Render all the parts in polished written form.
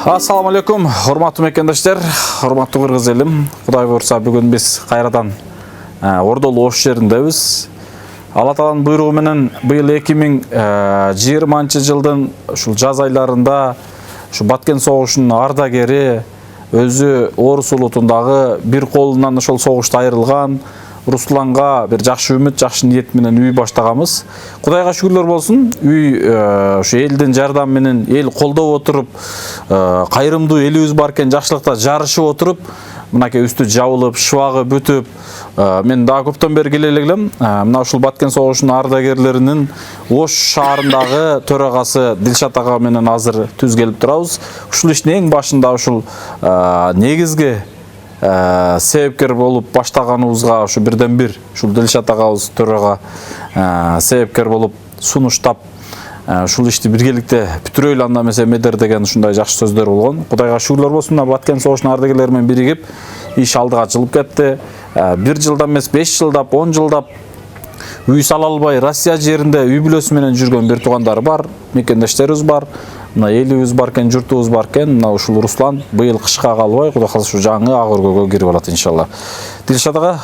Assalamu алейкум, урматтуу мекендештер, урматтуу кыргыз элим. Кудай буйрса, бүгүн биз кайрадан Ордолу Ош жериндебиз. Алла Тааланын буйругу менен быйыл 2020-жылдын ушул жаз айларында ушу Баткен согушунун ардагери, өзү Орус улутундагы бир колунан ошол согушта айрылган Русланга бир жакшы үмүт, жакшы ниет менен үй баштаганбыз. Кудайга шүгүрлөр болсун. Үй ушу элдин жардамы менен, эл колдоп отуруп, кайрымдуу элибиз бар экен, жакшылыкта жарышып отуруп, мынакей үстү жабылып, шыбагы бүтүп, мен дагы көптөн бери келе элем. Мына ушул Баткен согушунун ардагерлеринин Ош шаарындагы төрагасы Дилшат ага менен азыр түз келип турабыз. Ушул иштин эң башында ушул негизги себепкер болуп баштаганыбызга ушу бирден бир ушул Дилшат агабыз төрага себепкер болуп сунуштап ушул ишти биргеликте бүтүрөйлү анда эмесе медер деген ушундай жакшы сөздөр болгон. Кудайга шүгүрлөр болсун, мына Баткен согушунун ардагерлери менен биригип иш алдыга жылып кетти. 1 жылдан эмес 5 жылдап, 10 жылдап үй сала албай Россия жеринде үй бүлөсү менен жүргөн бир туугандар бар, мекендештерибиз бар. Мына элибиз бар экен, журтубуз бар экен. Мына ушул Руслан быйыл кышка калбай, Кудай кааласа ушу жаңы ак өргөгө кирип алат иншалла. Дилшат ага,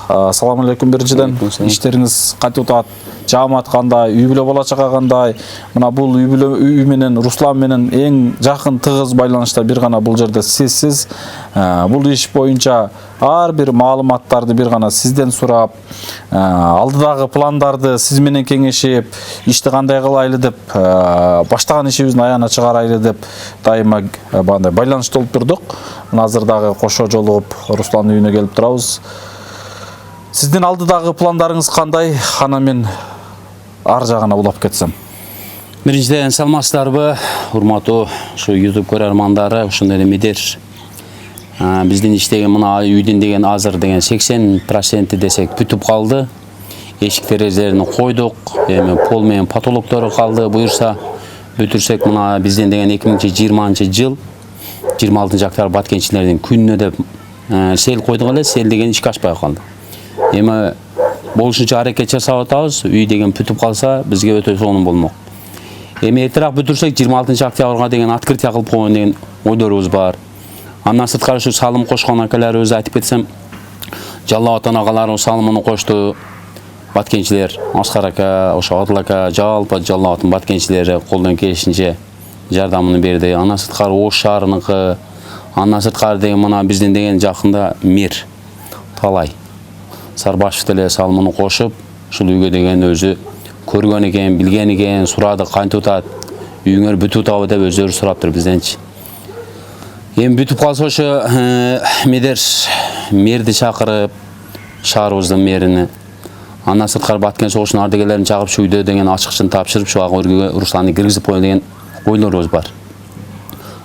assalomu alaykum биринчиден. Иштериңиз кантип атат? Жаамат кандай, үй бүлө бала чага кандай? Мына бул үй бүлө үй менен Руслан менен эң жакын тыгыз байланышта бир гана бул жерде сизсиз. Бул иш боюнча ар бир маалыматтарды бир гана сизден сурап, алдыдагы пландарды сиз менен кеңешип, ишти кандай кылайлы деп, баштаган ишибиздин аягына чыгарайлы деп дайыма бандай байланышта болуп турдук. Азыр дагы кошо жолугуп Русландын үйүнө келип турабыз. Сиздин алдыдагы пландарыңыз кандай? Ана мен ар жагына улап кетсем. Биринчиден саламатсыздарбы, урматтуу ушу YouTube көрөрмандары, ушундай медер. Биздин иштеген мына үйдүн деген азыр деген 80% десек бүтүп калды. Эшик терезелерин койдук, эми пол менен потолоктору калды. Буюрса бүтүрсөк мына биздин деген 2020-жыл 26-октябрь баткенчилердин күнүнө деп сел койдук эле, сел деген ишке ашпай калды. Эми болушунча аракет жасап атабыз. Үй деген бүтүп калса бизге өтө сонун болмок. Эми эртерээк бүтүрсөк 26-октябрга деген открытие кылып койгон деген ойдорубуз бар. Андан сырткары ушу салым кошкон акаларыбыз айтып кетсем, Жалал ата агаларыбыз салымын кошту. Баткенчилер, Аскар ака, ошо Адыл ака, жалпы Жалалдын баткенчилери колдон келишинче жардамын берди. Андан сырткары Ош шаарыныкы, андан сырткары деген мына биздин деген жакында мэр Талай Сарбашев деле салымын кошуп, ушул үйгө деген өзү көргөн экен, билген экен, сурады кантип атат, үйүңөр бүтүп атабы деп өздөрү сураптыр бизденчи. Эми бүтүп калса ошо мэрди чакырып, шаарыбыздын мэрини, андан сырткары Баткен согушунун ардагерлерин чагырып ушу үйдө деген ачыкчын тапшырып, ушу өргөгө Русланды киргизип коелу деген ойлорубуз бар.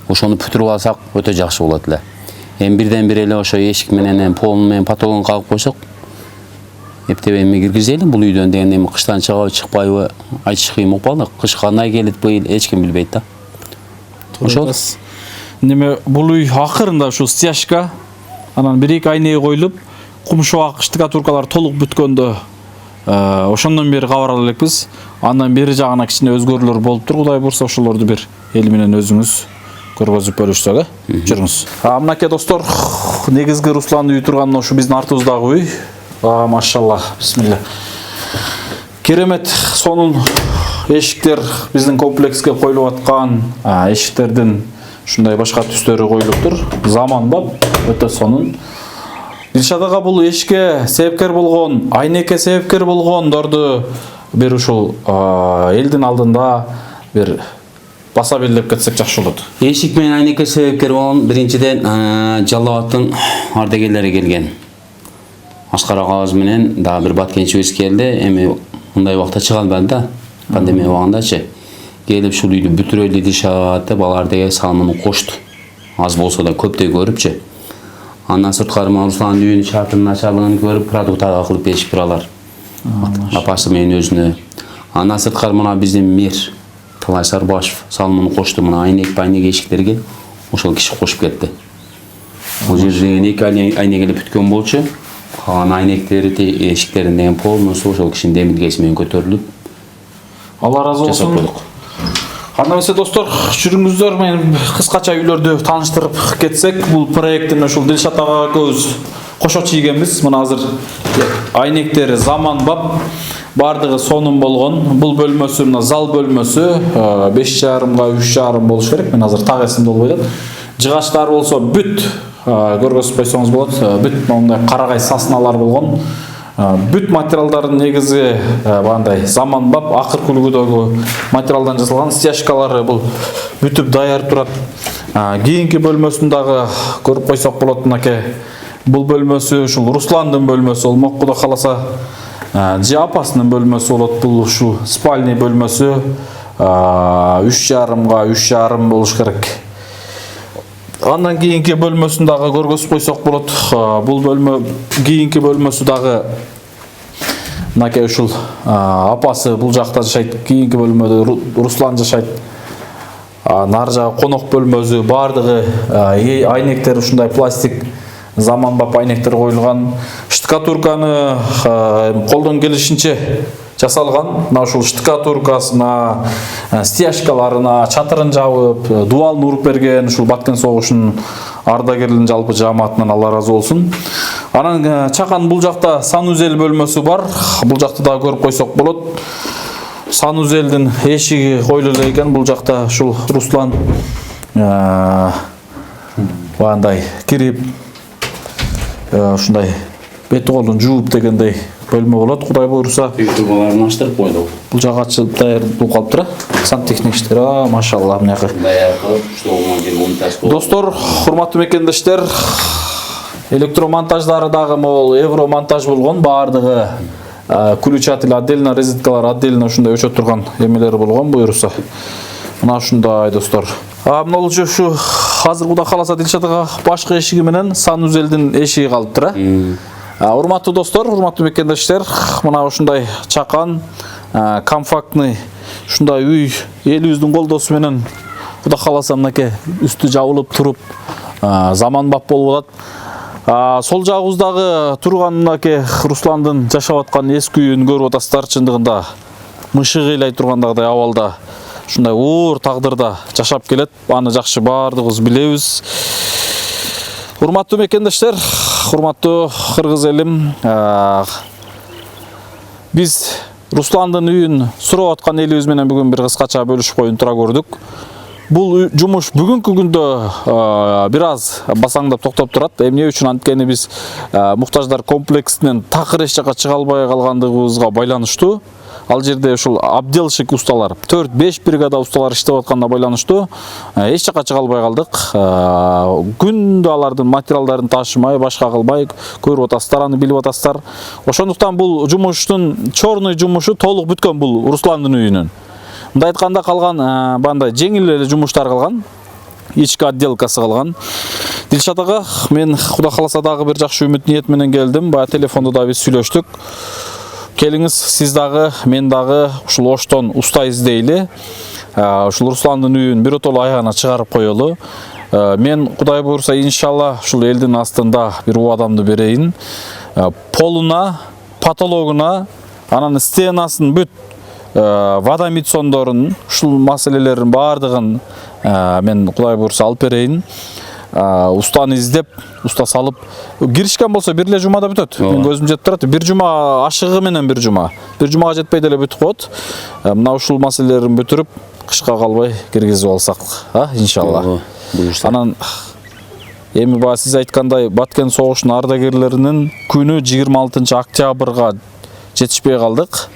Ошону бүтүрүп алсак өтө жакшы болот эле. Эми бирден бир эле ошо эшик менен, пол менен, потогун кагып койсок, эптеп эми киргизели бул үйдөн деген, эми кыштан чыгабы чыкпайбы айтыш кыйын болуп калды. Кыш кандай келет быйыл эч ким билбейт да. Ошол неме бул үй акырында ушу стяжка, анан 1-2 айнеги коюлуп, кумшубак штукатуркалар толук бүткөндө ошондон бери кабар ала элекпиз. Андан бери жагына кичине өзгөрүүлөр болуптур. Кудай бурса ошолорду бир эл менен өзүңүз көргөзүп бөлүшсөк, жүрүңүз. Мынакей достор, негизги Русланды үй турган ушу биздин артыбыздагы үй. Машалла, бисмилла. Керемет сонун эшиктер биздин комплекске коюлуп аткан. Эшиктердин ушундай башка түстөрү коюлуптур. Заманбап, өтө сонун. Дилшат ага бул эшикке себепкер болгон, айнекке себепкер болгондорду бир ушул элдин алдында бир баса белгилеп кетсек жакшы болот. Эшик менен айнекке себепкер болгон биринчиден Жалал Абадтын ардагерлери келген. Аскар агабыз менен дагы бир баткенчибиз келди. Эми мындай убакта чыга албады да, пандемия убагындачы. Келип ушул үйдү бүтүрөлү дешат деп алар деген салымын кошту. Аз болсо да көптөй көрүпчү. Андан сырткары Русландын үйүнүн шартынын начарлыгын көрүп, продукт кылып беришиптир алар. Апасы менен өзүнө. Андан сырткары мына биздин мэр Талай Сарбашев салымын кошту, мына айнек эшиктерге ошол киши кошуп кетти. Бул жерде 2 айнек эле бүткөн болчу. Калган айнектери, эшиктерин деген полностью ошол кишинин демилгеси менен көтөрүлүп. Алла разы болсун. Кандай эмесе достор, жүрүңүздөр, мен кыскача үйлөрдү тааныштырып кетсек, бул проекттин ошол Дилшат ага экөөбүз кошо чийгенбиз. Мына азыр айнектери заманбап, бардыгы сонун болгон. Бул бөлмөсү, мына зал бөлмөсү 5,5 3,5 болуш керек. Мен азыр так эсимде болбой атат. Жыгачтар болсо бүт көргөзүп койсоңуз болот. Бүт мындай карагай сасналар болгон. Бүт материалдардын негизи бандай заманбап, акыркы үлгүдөгү материалдан жасалган стяжкалары бул бүтүп даяр турат. Кийинки бөлмөсүн дагы көрүп койсок болот. Мынакей бул бөлмөсү ушул Русландын бөлмөсү болмок, кудай кааласа. Же апасынын бөлмөсү болот. Бул ушу спальный бөлмөсү 3,5 3,5 болуш керек. Андан кийинки бөлмөсүн дагы көргөзүп койсок болот. Бул бөлмө кийинки бөлмөсү дагы мынакей ушул апасы бул жакта жашайт. Кийинки бөлмөдө Руслан жашайт. Нары жагы конок бөлмөсү, бардыгы айнектер ушундай пластик заманбап айнектер коюлган. Штукатурканы колдон келишинче жасалган. Мына ушул штукатуркасына, стяжкаларына, чатырын жабып, дуалын уруп берген ушул Баткен согушунун ардагерлеринин жалпы жамаатынан Алла разы болсун. Анан чакан бул жакта санузел бөлмөсү бар. Бул жакта дагы көрүп койсок болот. Санузелдин эшиги коюлу эле экен. Бул жакта ушул Руслан бандай кирип ушундай бети колун жууп дегендей бөлмө болот. Кудай буйруса Трубаларын аштырып койдук. бул жагы ачылып даяр болуп калыптыр. Сантехник иштери, машалла, мынакы. Даяр кылып, штолгон келип унитаз коюп. Достор, урматтуу мекендештер, электромонтаждары дагы мол, евромонтаж болгон, бардыгы включатель отдельно, розеткалар отдельно ушундай өчө турган эмелери болгон буйруса. Мына ушундай достор. Мына болчу ушу азыр кудай кааласа Дилшат ага башкы эшиги менен санузелдин эшиги калыптыр. Урматтуу достор, урматтуу мекендештер, мына ушундай чакан, компактный ушундай үй элибиздин колдосу менен кудай кааласа мынакей үстү жабылып туруп заманбап болуп атат. Сол жагыбыздагы турган мынакей Русландын жашап аткан эски үйүн көрүп атасыздар. Чындыгында мышык ыйлай тургандагыдай абалда ушундай оор тагдырда жашап келет. Аны жакшы бардыгыбыз билебиз. Урматтуу мекендештер, урматтуу кыргыз элим, биз Русландын үйүн сурап аткан элибиз менен бүгүн бир кыскача бөлүшүп коюн тура көрдүк. бул жумуш бүгүнкү күндө бир аз басаңдап токтоп турат. Эмне үчүн анткени биз муктаждар комплексинен такыр эч жака чыга албай калгандыгыбызга байланыштуу. Ал жерде ушул абделшик усталар, 4-5 бригада усталар иштеп атканына байланыштуу эч жака чыга албай калдык. Күндө алардын материалдарын ташымай, башка кылбай көрүп атасыздар, аны билип атасыздар. Ошондуктан бул жумуштун чорный жумушу толук бүткөн бул Русландын үйүнүн. Мындай айтканда калган бандай жеңил эле жумуштар калган. Ички отделкасы калган. Дилшат ага, мен Кудай кааласа дагы бир жакшы үмүт ниет менен келдим. Баягы телефондо да биз сүйлөштүк. Келиңиз, сиз дагы, мен дагы ушул Оштон уста издейли. Ушул Русландын үйүн биротоло аягына чыгарып коелу. Мен Кудай буйрса иншалла ушул элдин астында бир убадамды берейин. Полуна, потологуна, анан стенасын бүт водомитсондорун, ушул маселелердин баардыгын мен Кудай буйрса алып берейин. Устаны издеп, уста салып киришкен болсо бир эле жумада бүтөт. Мен көзүм жетип турат. Бир жума ашыгы менен бир жумага жетпей деле бүтүп коет. Мына ушул маселелерин бүтүрүп, кышка калбай киргизип алсак, иншалла. Анан эми баа сиз айткандай Баткен согушунун ардагерлеринин күнү 26 октябрга жетишпей калдык.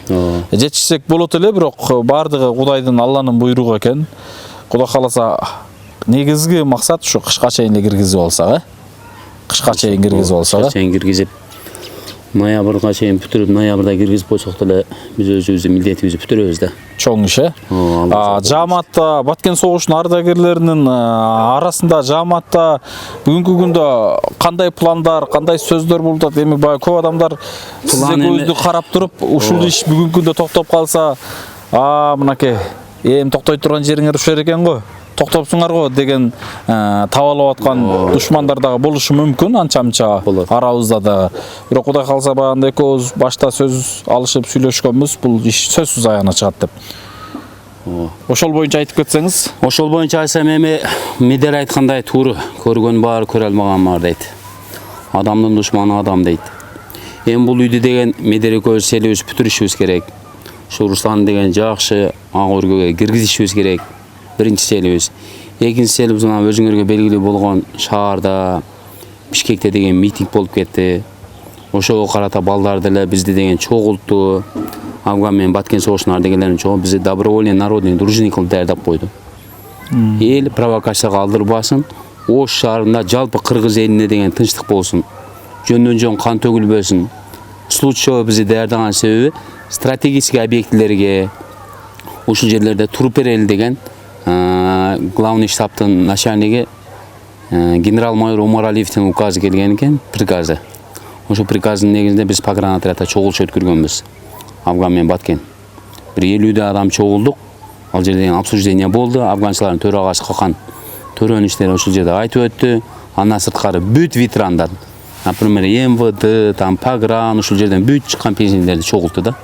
Жетишсек болот эле, бирок баардыгы Кудайдын, Алланын буйругу экен. Кудай кааласа негизги максат ушу кышка чейин киргизип алсак, кышка чейин киргизип алсак, кышка чейин киргизип ноябрга чейин бүтүрүп, ноябрда киргизип койсок деле биз өзүбүздүн милдетибизди бүтүрөбүз да. Чоң иш. Жааматта Баткен согушунун ардагерлеринин арасында жааматта бүгүнкү күндө кандай пландар, кандай сөздөр болуп атат? Эми баягы көп адамдар сизге көздү карап туруп, ушул иш бүгүнкү күндө токтоп калса, мынакей эми токтой турган жериңер ушер экен го, токтопсуңар го деген табалап аткан душмандар дагы болушу мүмкүн, анча-мынча арабызда да. Бирок Кудай кааласа баягындай экөөбүз башта сөз алышып сүйлөшкөнбүз, бул иш сөзсүз аягына чыгат деп. Ошол боюнча айтып кетсеңиз. Ошол боюнча айтсам, эми Медер айткандай туура, көргөн бар, көрө алмаган бар дейт. Адамдын душманы адам дейт. Эми бул үйдү деген Медер экөөбүз селибиз бүтүрүшүбүз керек. Ушул Руслан деген жакшы ак өргөгө киргизишибиз керек. Биринчи селибиз. Экинчи селибиз мына өзүңөргө белгилүү болгон шаарда Бишкекте деген митинг болуп кетти. Ошого карата балдар деле бизди деген чогултту. Афган менен Баткен согушунун ардагерлерин чогуу бизди добровольный народный дружина кылып даярдап койду. Эл провокацияга алдырбасын, Ош шаарында жалпы кыргыз элине деген тынчтык болсун. Жөндөн-жөн кан төгүлбөсүн. Случай бизди даярдаган себеби стратегический объектилерге, ушул жерлерде туруп берели деген главный штабтын начальниги генерал-майор Умаралиевдин указы келген экен, приказы. Ошол приказдын негизинде биз погранотрядда чогулуш өткөргөнбүз. Афган менен Баткен. Бир 50 адам чогулдук. Ал жерде обсуждение болду. Афганчылардын төрагасы Кокан төрөнүн иштери ошол жерде айтып өттү. Андан сырткары бүт ветерандар, например, МВД, там погран, ушул жерден бүт чыккан пенсионерлерди чогулту да.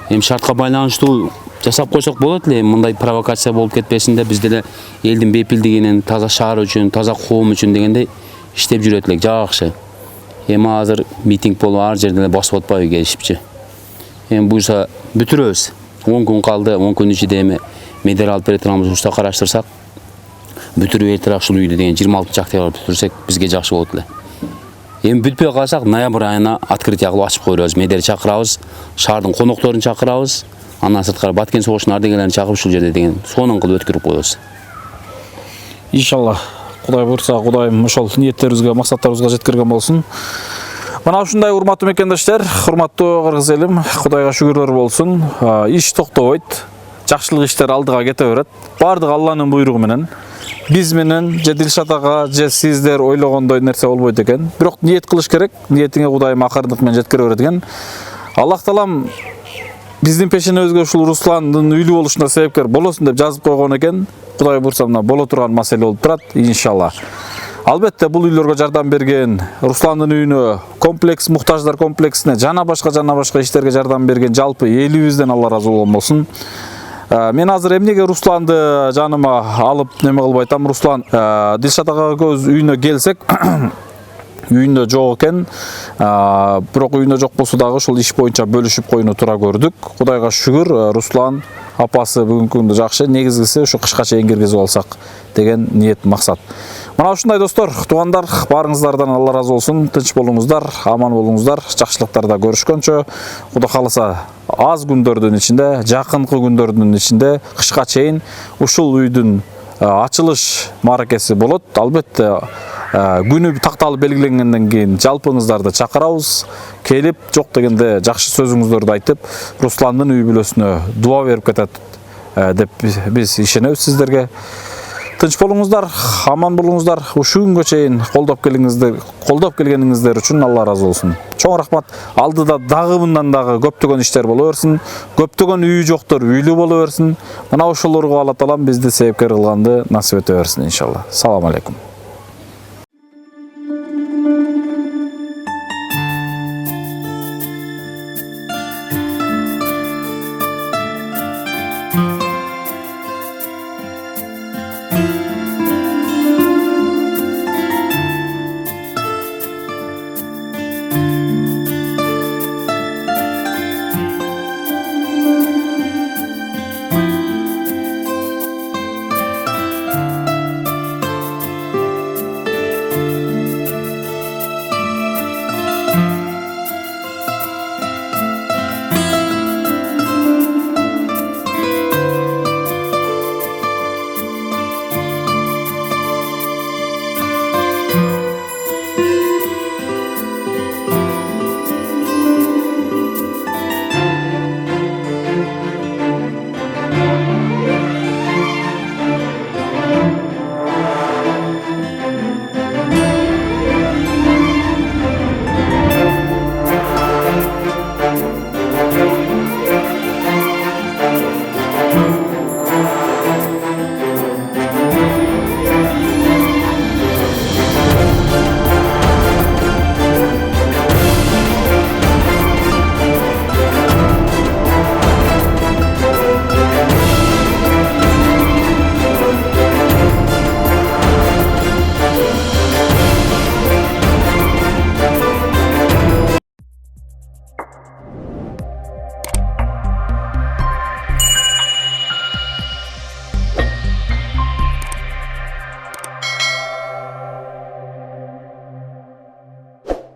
Эми шартка байланыштуу жасап койсок болот эле, мындай провокация болуп кетпесин деп биз деле элдин бепилдигинин, таза шаар үчүн, таза коом үчүн дегендей иштеп жүрөт элек, жакшы. Эми азыр митинг болуп ар жерде эле басып атпайбы келишипчи. Эми буйса бүтүрөбүз. 10 күн калды, 10 күн ичинде эми Медер алып бере турганбыз, уста караштырсак, бүтүрүп эртерээк ушул үйдү деген 26 октябрда бүтүрсөк бизге жакшы болот эле. Эми бүтпөй калсак, ноябрь айына открытие кылып ачып коебуз. Медер чакырабыз, шаардын конокторун чакырабыз. Андан сырткары Баткен согушунун ардагерлерин чакырып ушул жерде деген сонун кылып өткөрүп коебуз. Иншалла, Кудай буйрса, Кудайым ошол ниеттерибизге, максаттарыбызга жеткирген болсун. Мына ушундай урматтуу мекендештер, урматтуу кыргыз элим, Кудайга шүгүрлөр болсун. Иш токтобойт, жакшылык иштер алдыга кете берет. Бардыгы Алланын буйругу менен. Биз менен же Дилшат ага, же сиздер ойлогондой нерсе болбойт экен. Бирок ниет кылыш керек. Ниетиңе Кудайым акырындык менен жеткире берет экен. Аллах таалам биздин пешенебизге ушул Русландын үйлүү болушуна себепкер болосун деп жазып койгон экен. Кудай буйрса мына боло турган маселе болуп турат, иншалла. Албетте бул үйлөргө жардам берген, Русландын үйүнө, комплекс, муктаждар комплексине жана башка иштерге жардам берген жалпы элибизден Алла ыраазы болсун. Мен азыр эмнеге Русланды жаныма алып неме кылбай атам? Руслан Дилшат ага көз үйүнө келсек, үйүндө жок экен. Бирок үйүндө жок болсо дагы ушул иш боюнча бөлүшүп коюуну туура көрдүк. Кудайга шүгүр, Руслан апасы бүгүнкү күндө жакшы, негизгиси ушу кышка чейин киргизип алсак деген ниет максат. Мына ушундай достор, туугандар, баарыңыздардан Алла разы болсун. Тынч болуңуздар, аман болуңуздар. Жакшылыктарда көрүшкөнчө, Кудай кааласа, аз күндөрдүн ичинде, жакынкы күндөрдүн ичинде кышка чейин ушул үйдүн ачылыш мааракеси болот. Албетте, күнү такталып белгиленгенден кийин жалпыңыздарды чакырабыз. Келип, жок дегенде жакшы сөзүңүздөрдү айтып, Русландын үй бүлөсүнө дуа берип кетет деп биз ишенебиз сиздерге. Тынч болуңуздар, аман болуңуздар. Ушул күнгө чейин колдоп келгениңиздер үчүн Алла разы болсун. Чоң рахмат. Алдыда дагы мындан дагы көптөгөн иштер боло берсин. Көптөгөн үйү жоктор үйлүү боло берсин. Мына ошолорго Алла таалам бизди себепкер кылганды насип ете берсин иншалла. Салам алейкум.